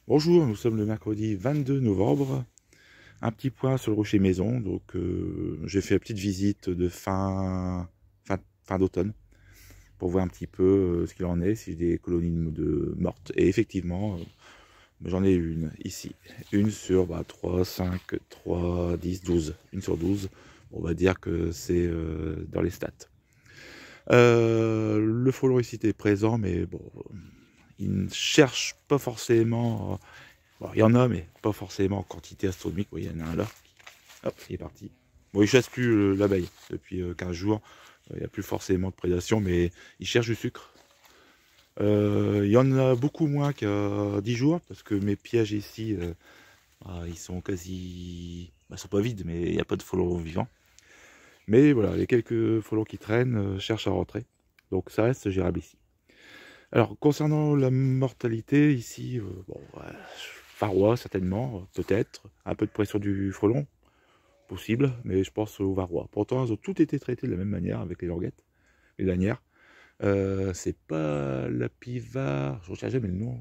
Bonjour, nous sommes le mercredi 22 novembre. Un petit point sur le rocher maison. Donc, j'ai fait une petite visite de fin d'automne pour voir un petit peu ce qu'il en est, si j'ai des colonies de mortes. Et effectivement, j'en ai une ici. Une sur 3, 5, 3, 10, 12. Une sur 12. On va dire que c'est dans les stats. Le frelon ici est présent, mais bon, il ne cherche pas forcément. Bon, il y en a, mais pas forcément en quantité astronomique. Oui, il y en a un là. Hop, il est parti. Bon, il chasse plus l'abeille depuis 15 jours. Il n'y a plus forcément de prédation, mais il cherche du sucre. Il y en a beaucoup moins qu'à 10 jours, parce que mes pièges ici, ils sont quasi... ils sont pas vides, mais il n'y a pas de frelons vivants. Mais voilà, les quelques frelons qui traînent cherchent à rentrer. Donc ça reste gérable ici. Alors, concernant la mortalité, ici, bon, varroa certainement, peut-être, un peu de pression du frelon, possible, mais je pense au varroa. Pourtant, ils ont tous été traités de la même manière avec les languettes, les lanières. C'est pas la pivard, je ne retiens jamais le nom.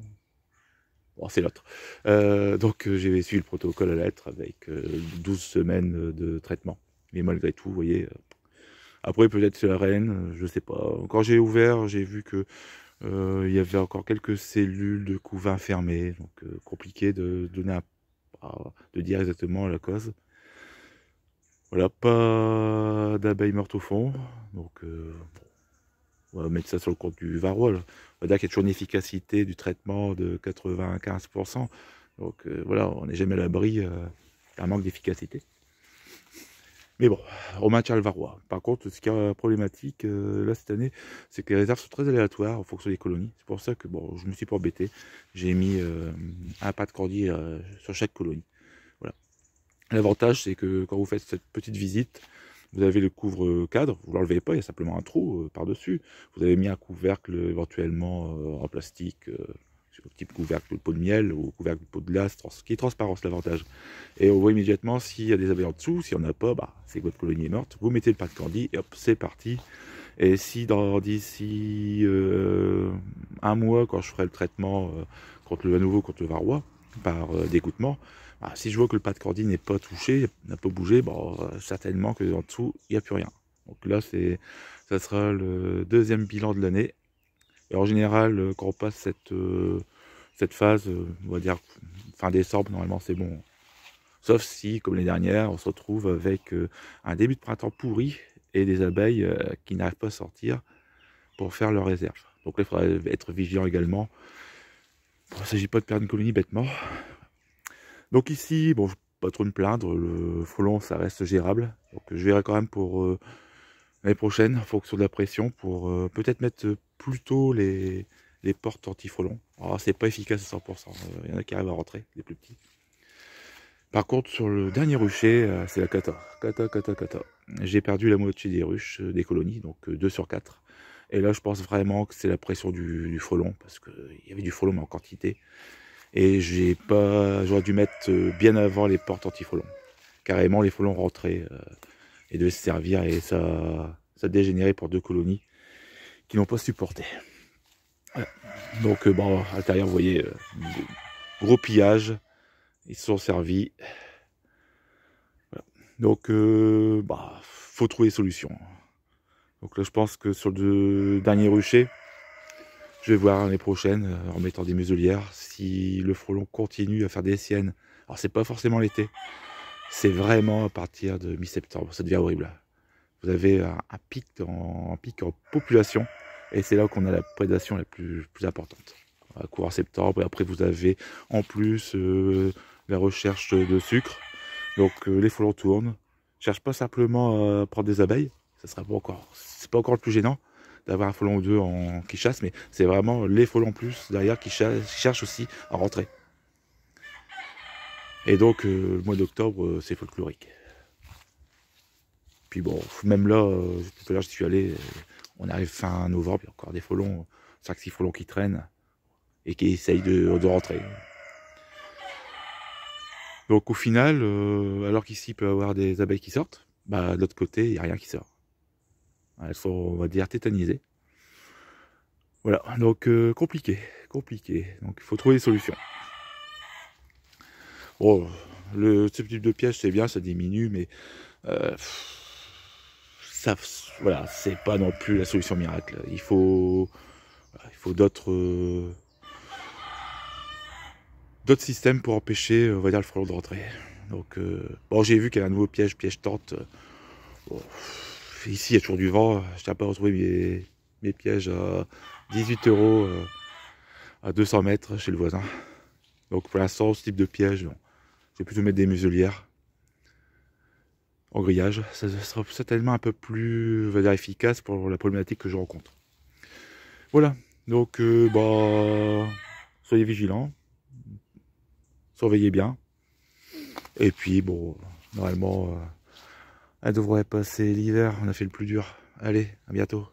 Bon, c'est l'autre. Donc, j'ai suivi le protocole à la lettre avec 12 semaines de traitement. Mais malgré tout, vous voyez, après, peut-être c'est la reine, je sais pas. Quand j'ai ouvert, j'ai vu que il y avait encore quelques cellules de couvain fermées, donc compliqué de donner de dire exactement la cause. Voilà, pas d'abeilles mortes au fond, donc on va mettre ça sur le compte du varroa. Là. On va dire qu'il y a toujours une efficacité du traitement de 95%, donc voilà, on n'est jamais à l'abri d'un manque d'efficacité. Mais bon, on maintient le varroa. Par contre, ce qui est problématique là cette année, c'est que les réserves sont très aléatoires en fonction des colonies. C'est pour ça que bon, je me suis pas embêté. J'ai mis un pas de cordier sur chaque colonie. Voilà. L'avantage, c'est que quand vous faites cette petite visite, vous avez le couvre-cadre, vous ne l'enlevez pas, il y a simplement un trou par-dessus. Vous avez mis un couvercle éventuellement en plastique, type couvercle de pot de miel ou couvercle de pot de glace, qui est transparent, c'est l'avantage. Et on voit immédiatement s'il y a des abeilles en dessous, s'il n'y en a pas, c'est que votre colonie est morte. Vous mettez le pas de candy et hop, c'est parti. Et si d'ici un mois, quand je ferai le traitement à nouveau contre le varroa, par dégoûtement, si je vois que le pas de candy n'est pas touché, n'a pas bougé, certainement que en dessous, il n'y a plus rien. Donc là, ça sera le deuxième bilan de l'année. Et en général, quand on passe cette phase, on va dire fin décembre, normalement c'est bon. Sauf si, comme les dernières, on se retrouve avec un début de printemps pourri et des abeilles qui n'arrivent pas à sortir pour faire leur réserve. Donc là, il faudra être vigilant également. Bon, il ne s'agit pas de perdre une colonie bêtement. Donc ici, bon, je ne vais pas trop me plaindre, le frelon, ça reste gérable. Donc je verrai quand même pour l'année prochaine, en fonction de la pression, pour peut-être mettre plus tôt les portes anti-frelons. Alors c'est pas efficace à 100%, il y en a qui arrivent à rentrer, les plus petits. Par contre, sur le dernier rucher, c'est la cata. Cata. J'ai perdu la moitié des ruches, des colonies, donc 2 sur 4. Et là, je pense vraiment que c'est la pression du frelon, parce qu'il y avait du frelon, mais en quantité. Et j'aurais dû mettre bien avant les portes anti-frelons. Carrément, les frelons rentraient et devaient se servir, et ça dégénérait pour 2 colonies qui n'ont pas supporté. Voilà. Donc, à l'intérieur, vous voyez, gros pillage. Ils se sont servis. Voilà. Donc, faut trouver des solutions. Donc là, je pense que sur le dernier rucher, je vais voir l'année prochaine, en mettant des muselières, si le frelon continue à faire des siennes. Alors, c'est pas forcément l'été. C'est vraiment à partir de mi-septembre. Ça devient horrible. Vous avez un pic en population. Et c'est là qu'on a la prédation la plus importante. À courant septembre. Et après, vous avez en plus la recherche de sucre. Donc les frelons tournent. Cherche pas simplement à prendre des abeilles. Ça sera pas encore. C'est pas encore le plus gênant d'avoir un frelon ou deux qui chasse, mais c'est vraiment les frelons plus derrière qui cherchent aussi à rentrer. Et donc le mois d'octobre, c'est folklorique. Puis bon, même là, tout à l'heure j'y suis allé, on arrive fin novembre, il y a encore des frelons, 5-6 frelons qui traînent et qui essayent de rentrer. Donc au final, alors qu'ici il peut y avoir des abeilles qui sortent, de l'autre côté, il n'y a rien qui sort. Elles sont, on va dire, tétanisées. Voilà, donc compliqué. Donc il faut trouver des solutions. Bon, ce type de piège, c'est bien, ça diminue, mais euh, ça, voilà, c'est pas non plus la solution miracle. Il faut d'autres systèmes pour empêcher, on va dire, le frelon de rentrer. Donc, bon, j'ai vu qu'il y a un nouveau piège tente. Bon, ici, il y a toujours du vent. Je n'ai pas retrouvé mes pièges à 18 € à 200 mètres chez le voisin. Donc, pour l'instant, ce type de piège, non. Je vais plutôt mettre des muselières en grillage. Ça sera certainement un peu plus, on va dire, efficace pour la problématique que je rencontre. Voilà. Donc, bah, soyez vigilants. Surveillez bien. Et puis, bon, normalement, elle devrait passer l'hiver. On a fait le plus dur. Allez, à bientôt.